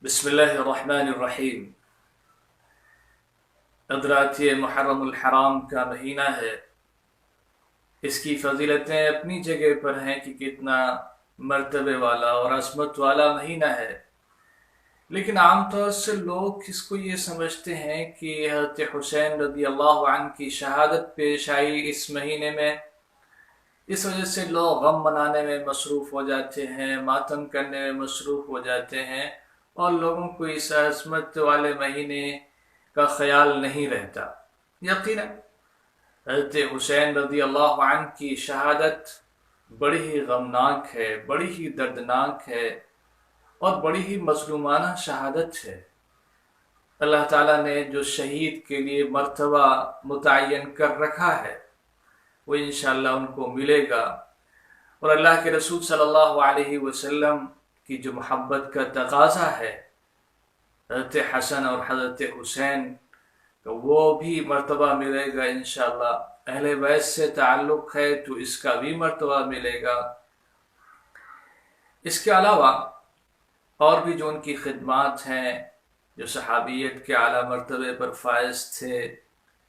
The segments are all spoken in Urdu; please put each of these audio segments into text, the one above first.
بسم اللہ الرحمن الرحیم۔ ادراک محرم الحرام کا مہینہ ہے۔ اس کی فضیلتیں اپنی جگہ پر ہیں کہ کتنا مرتبے والا اور عظمت والا مہینہ ہے، لیکن عام طور سے لوگ اس کو یہ سمجھتے ہیں کہ حضرت حسین رضی اللہ عنہ کی شہادت پیش آئی اس مہینے میں، اس وجہ سے لوگ غم منانے میں مصروف ہو جاتے ہیں، ماتم کرنے میں مصروف ہو جاتے ہیں، اور لوگوں کو اس عظمت والے مہینے کا خیال نہیں رہتا۔ یقیناً حضرت حسین رضی اللہ عنہ کی شہادت بڑی ہی غمناک ہے، بڑی ہی دردناک ہے، اور بڑی ہی مظلومانہ شہادت ہے۔ اللہ تعالیٰ نے جو شہید کے لیے مرتبہ متعین کر رکھا ہے وہ انشاءاللہ ان کو ملے گا، اور اللہ کے رسول صلی اللہ علیہ وسلم کی جو محبت کا تقاضا ہے حضرت حسن اور حضرت حسین تو وہ بھی مرتبہ ملے گا انشاءاللہ۔ اہل بیت سے تعلق ہے تو اس کا بھی مرتبہ ملے گا۔ اس کے علاوہ اور بھی جو ان کی خدمات ہیں، جو صحابیت کے اعلیٰ مرتبے پر فائز تھے،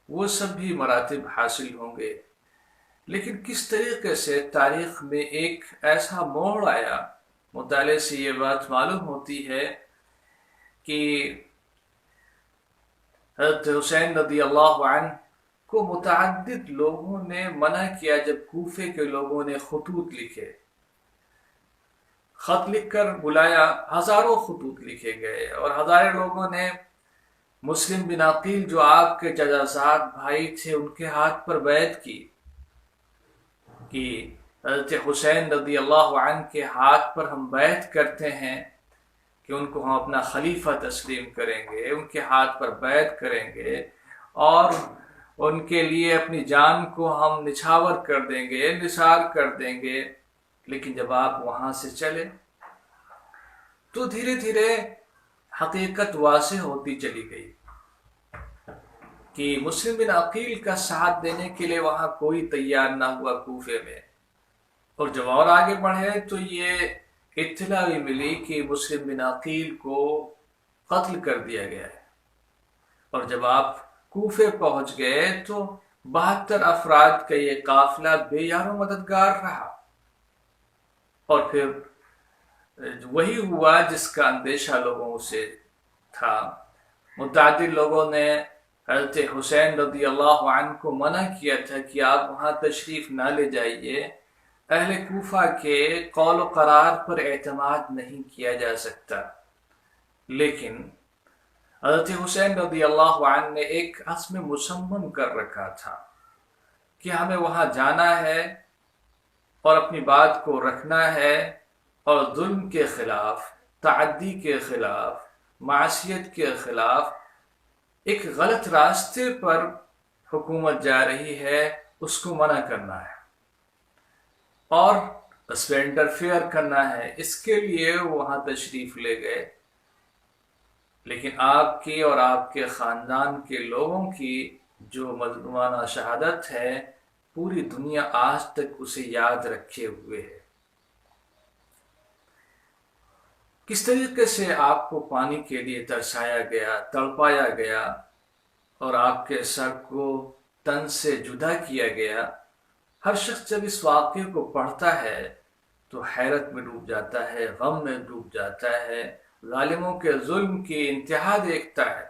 وہ سب بھی مراتب حاصل ہوں گے۔ لیکن کس طریقے سے تاریخ میں ایک ایسا موڑ آیا، مطالعے سے یہ بات معلوم ہوتی ہے کہ حضرت حسین رضی اللہ عنہ کو متعدد لوگوں نے منع کیا۔ جب کوفے کے لوگوں نے خطوط لکھے، خط لکھ کر بلایا، ہزاروں خطوط لکھے گئے، اور ہزاروں لوگوں نے مسلم بن عقیل جو آپ کے چچا بھائی تھے ان کے ہاتھ پر بیعت کی کہ حضرت حسین رضی اللہ عنہ کے ہاتھ پر ہم بیعت کرتے ہیں کہ ان کو ہم اپنا خلیفہ تسلیم کریں گے، ان کے ہاتھ پر بیعت کریں گے، اور ان کے لیے اپنی جان کو ہم نچھاور کر دیں گے، نثار کر دیں گے۔ لیکن جب آپ وہاں سے چلے تو دھیرے دھیرے حقیقت واضح ہوتی چلی گئی کہ مسلم بن عقیل کا ساتھ دینے کے لیے وہاں کوئی تیار نہ ہوا کوفے میں۔ اور جب اور آگے بڑھے تو یہ اطلاع بھی ملی کہ مسلم بن عقیل کو قتل کر دیا گیا ہے۔ اور جب آپ کوفے پہنچ گئے تو 72 افراد کا یہ قافلہ بے یار و مددگار رہا، اور پھر وہی ہوا جس کا اندیشہ لوگوں سے تھا۔ متعدد لوگوں نے حضرت حسین رضی اللہ عنہ کو منع کیا تھا کہ آپ وہاں تشریف نہ لے جائیے، اہل کوفہ کے قول و قرار پر اعتماد نہیں کیا جا سکتا۔ لیکن حضرت حسین رضی اللہ عنہ نے ایک عزم مصمم کر رکھا تھا کہ ہمیں وہاں جانا ہے اور اپنی بات کو رکھنا ہے، اور ظلم کے خلاف، تعدی کے خلاف، معصیت کے خلاف ایک غلط راستے پر حکومت جا رہی ہے اس کو منع کرنا ہے، اور اس پہ انٹرفیئر کرنا ہے۔ اس کے لیے وہاں تشریف لے گئے، لیکن آپ کی اور آپ کے خاندان کے لوگوں کی جو مظلومانہ شہادت ہے پوری دنیا آج تک اسے یاد رکھے ہوئے ہے۔ کس طریقے سے آپ کو پانی کے لیے ترسایا گیا، تڑپایا گیا، اور آپ کے سر کو تن سے جدا کیا گیا۔ ہر شخص جب اس واقعے کو پڑھتا ہے تو حیرت میں ڈوب جاتا ہے، غم میں ڈوب جاتا ہے، ظالموں کے ظلم کی انتہا دیکھتا ہے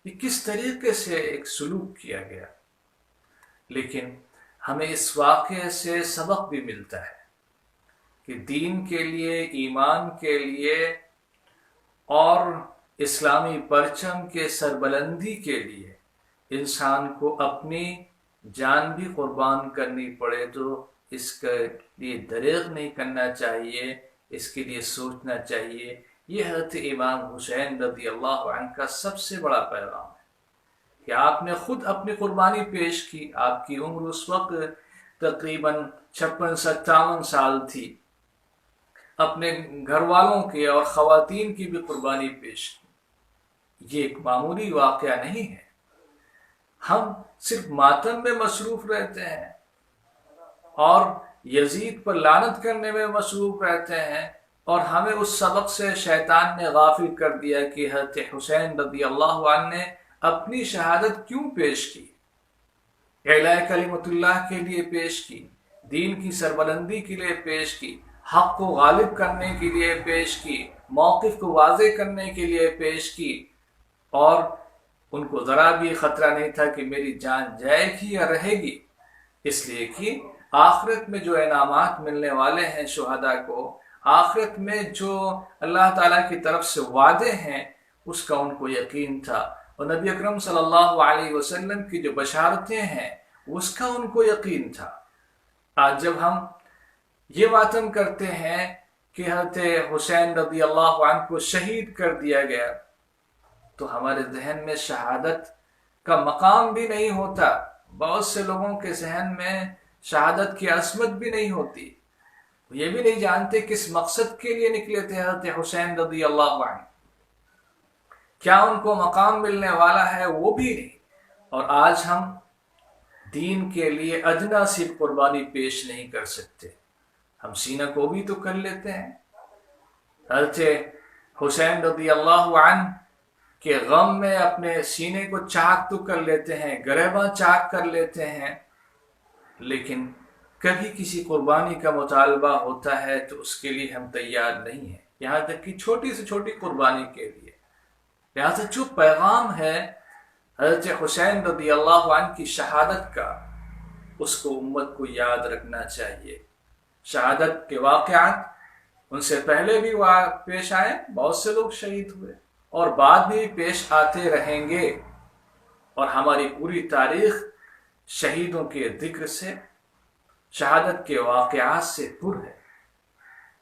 کہ کس طریقے سے ایک سلوک کیا گیا۔ لیکن ہمیں اس واقعے سے سبق بھی ملتا ہے کہ دین کے لیے، ایمان کے لیے اور اسلامی پرچم کے سربلندی کے لیے انسان کو اپنی جان بھی قربان کرنی پڑے تو اس کے لیے دریغ نہیں کرنا چاہیے، اس کے لیے سوچنا چاہیے۔ یہ حضرت امام حسین رضی اللہ عنہ کا سب سے بڑا پیغام ہے کہ آپ نے خود اپنی قربانی پیش کی۔ آپ کی عمر اس وقت تقریباً 56-57 سال تھی، اپنے گھر والوں کی اور خواتین کی بھی قربانی پیش کی۔ یہ ایک معمولی واقعہ نہیں ہے۔ ہم صرف ماتم میں مصروف رہتے ہیں اور یزید پر لعنت کرنے میں مصروف رہتے ہیں، اور ہمیں اس سبق سے شیطان نے غافل کر دیا کہ حضرت حسین رضی اللہ عنہ نے اپنی شہادت کیوں پیش کی، اعلاء کلمت اللہ کے لیے پیش کی، دین کی سربلندی کے لیے پیش کی، حق کو غالب کرنے کے لیے پیش کی، موقف کو واضح کرنے کے لیے پیش کی، اور ان کو ذرا بھی خطرہ نہیں تھا کہ میری جان جائے گی یا رہے گی، اس لیے کہ آخرت میں جو انعامات ملنے والے ہیں شہداء کو، آخرت میں جو اللہ تعالیٰ کی طرف سے وعدے ہیں، اس کا ان کو یقین تھا، اور نبی اکرم صلی اللہ علیہ وسلم کی جو بشارتیں ہیں اس کا ان کو یقین تھا۔ آج جب ہم یہ ماتم کرتے ہیں کہ حضرت حسین رضی اللہ عنہ کو شہید کر دیا گیا، تو ہمارے ذہن میں شہادت کا مقام بھی نہیں ہوتا، بہت سے لوگوں کے ذہن میں شہادت کی عصمت بھی نہیں ہوتی، یہ بھی نہیں جانتے کس مقصد کے لیے نکلے تھے حضرت حسین رضی اللہ عنہ، کیا ان کو مقام ملنے والا ہے وہ بھی نہیں۔ اور آج ہم دین کے لیے ادنا سی قربانی پیش نہیں کر سکتے، ہم سینہ کو بھی تو کر لیتے ہیں، حضرت حسین رضی اللہ عنہ کے غم میں اپنے سینے کو چاک تو کر لیتے ہیں، گریباں چاک کر لیتے ہیں، لیکن کبھی کسی قربانی کا مطالبہ ہوتا ہے تو اس کے لیے ہم تیار نہیں ہیں، یہاں تک کہ چھوٹی سے چھوٹی قربانی کے لیے۔ لہٰذا جو پیغام ہے حضرت حسین رضی اللہ عنہ کی شہادت کا، اس کو امت کو یاد رکھنا چاہیے۔ شہادت کے واقعات ان سے پہلے بھی پیش آئے، بہت سے لوگ شہید ہوئے، اور بعد میں بھی پیش آتے رہیں گے، اور ہماری پوری تاریخ شہیدوں کے ذکر سے، شہادت کے واقعات سے پر ہے۔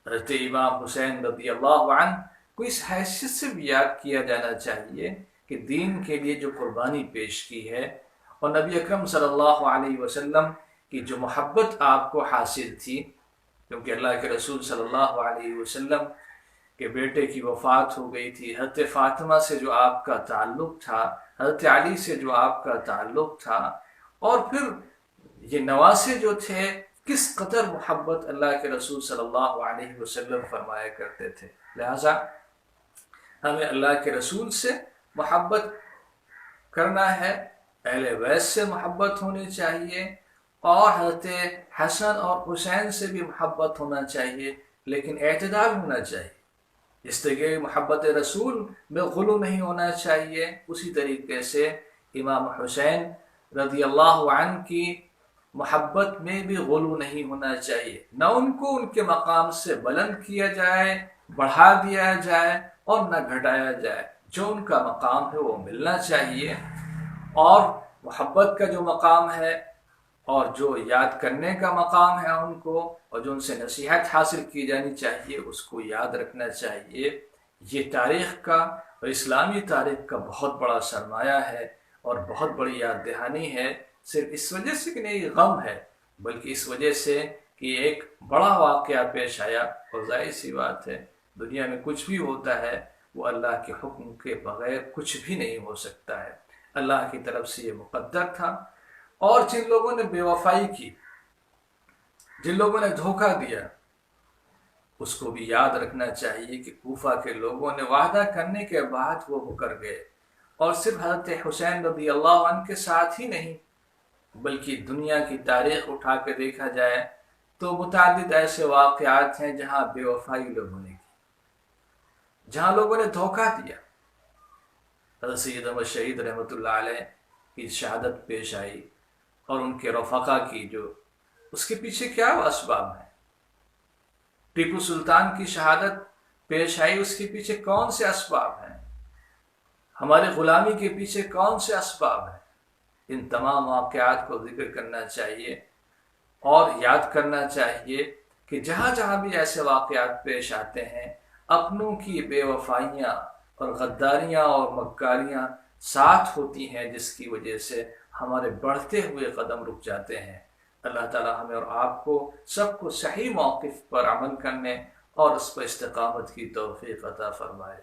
حضرت امام حسین رضی اللہ عنہ کو اس حیثیت سے بھی یاد کیا جانا چاہیے کہ دین کے لیے جو قربانی پیش کی ہے، اور نبی اکرم صلی اللہ علیہ وسلم کی جو محبت آپ کو حاصل تھی، کیونکہ اللہ کے رسول صلی اللہ علیہ وسلم کے بیٹے کی وفات ہو گئی تھی، حضرت فاطمہ سے جو آپ کا تعلق تھا، حضرت علی سے جو آپ کا تعلق تھا، اور پھر یہ نواسے جو تھے، کس قدر محبت اللہ کے رسول صلی اللہ علیہ وسلم فرمایا کرتے تھے۔ لہٰذا ہمیں اللہ کے رسول سے محبت کرنا ہے، اہل بیت سے محبت ہونی چاہیے، اور حضرت حسن اور حسین سے بھی محبت ہونا چاہیے، لیکن اعتدال ہونا چاہیے۔ جس طرح محبت رسول میں غلو نہیں ہونا چاہیے، اسی طریقے سے امام حسین رضی اللہ عنہ کی محبت میں بھی غلو نہیں ہونا چاہیے، نہ ان کو ان کے مقام سے بلند کیا جائے، بڑھا دیا جائے، اور نہ گھٹایا جائے۔ جو ان کا مقام ہے وہ ملنا چاہیے، اور محبت کا جو مقام ہے، اور جو یاد کرنے کا مقام ہے ان کو، اور جو ان سے نصیحت حاصل کی جانی چاہیے، اس کو یاد رکھنا چاہیے۔ یہ تاریخ کا اور اسلامی تاریخ کا بہت بڑا سرمایہ ہے، اور بہت بڑی یاد دہانی ہے، صرف اس وجہ سے کہ نہیں غم ہے، بلکہ اس وجہ سے کہ ایک بڑا واقعہ پیش آیا، اور ظاہر سی بات ہے دنیا میں کچھ بھی ہوتا ہے وہ اللہ کے حکم کے بغیر کچھ بھی نہیں ہو سکتا ہے، اللہ کی طرف سے یہ مقدر تھا۔ اور جن لوگوں نے بے وفائی کی، جن لوگوں نے دھوکہ دیا، اس کو بھی یاد رکھنا چاہیے کہ کوفہ کے لوگوں نے وعدہ کرنے کے بعد وہ مکر گئے، اور صرف حضرت حسین رضی اللہ عنہ کے ساتھ ہی نہیں، بلکہ دنیا کی تاریخ اٹھا کے دیکھا جائے تو متعدد ایسے واقعات ہیں جہاں بے وفائی لوگوں نے کی، جہاں لوگوں نے دھوکہ دیا۔ حضرت سید احمد شہید رحمۃ اللہ علیہ کی شہادت پیش آئی، اور ان کے رفقا کی جو اس کے پیچھے کیا اسباب ہیں۔ ٹیپو سلطان کی شہادت پیش آئی، اس کے پیچھے کون سے اسباب ہیں، ہمارے غلامی کے پیچھے کون سے اسباب ہیں۔ ان تمام واقعات کو ذکر کرنا چاہیے، اور یاد کرنا چاہیے کہ جہاں جہاں بھی ایسے واقعات پیش آتے ہیں، اپنوں کی بے وفائیاں اور غداریاں اور مکاریاں ساتھ ہوتی ہیں، جس کی وجہ سے ہمارے بڑھتے ہوئے قدم رک جاتے ہیں۔ اللہ تعالی ہمیں اور آپ کو سب کو صحیح موقف پر عمل کرنے اور اس پر استقامت کی توفیق عطا فرمائے۔